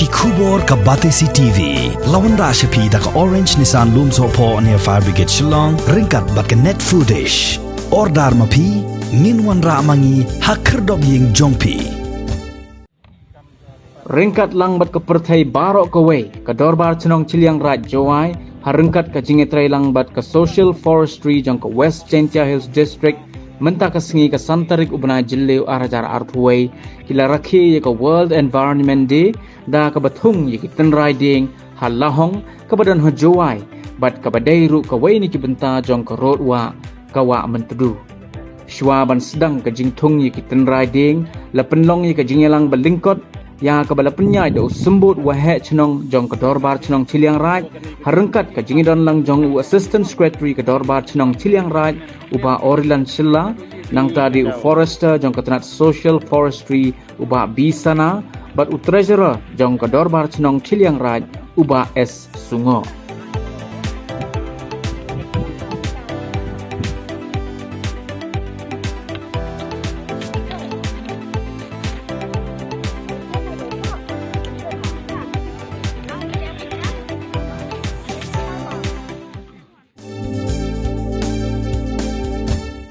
Kubor ka Batesi TV. Lawan Rashapi da ka Orange Nissan Looms Hopo near Fire Brigade Shillong. Ringkat bat ka net foodish. Ordar mapi. Minwan ra mangi hakerdog ying jongpi. Ringkat lang bat ka perthai barok ka way. Ka dorbar chenong Chiliangraij jawai. Harengkat ka jingetrai lang bat ka Social Forestry jong ka West Chentia Hills District. Menta ka singi ka Santarik ubna jileu arajar arthway. Kila Rakhe ka World Environment Day. Da ka bathung yiki tenrai ding. Halahong ka badan hojawai. Bat ka badai ru ka way ni ki benta jong ka road wa. Kawa mentedu. Shwa ban sedang ka jingtung yiki tenrai ding. Lapenlong yiki jingelang balingkot. Ya ka balapenyai da usembut wahe chenong jong ka dorbar chenong Chiliangraij. Harengkat ka jingidon lang jong u Assistant Secretary ka dorbar chenong Chiliangraij uba Orilan Silla. Nang tadi u Forester jong ka tenat Social Forestry uba Bisana. Bat u Treasurer jong ka dorbar chenong Chiliangraij uba S Sungo.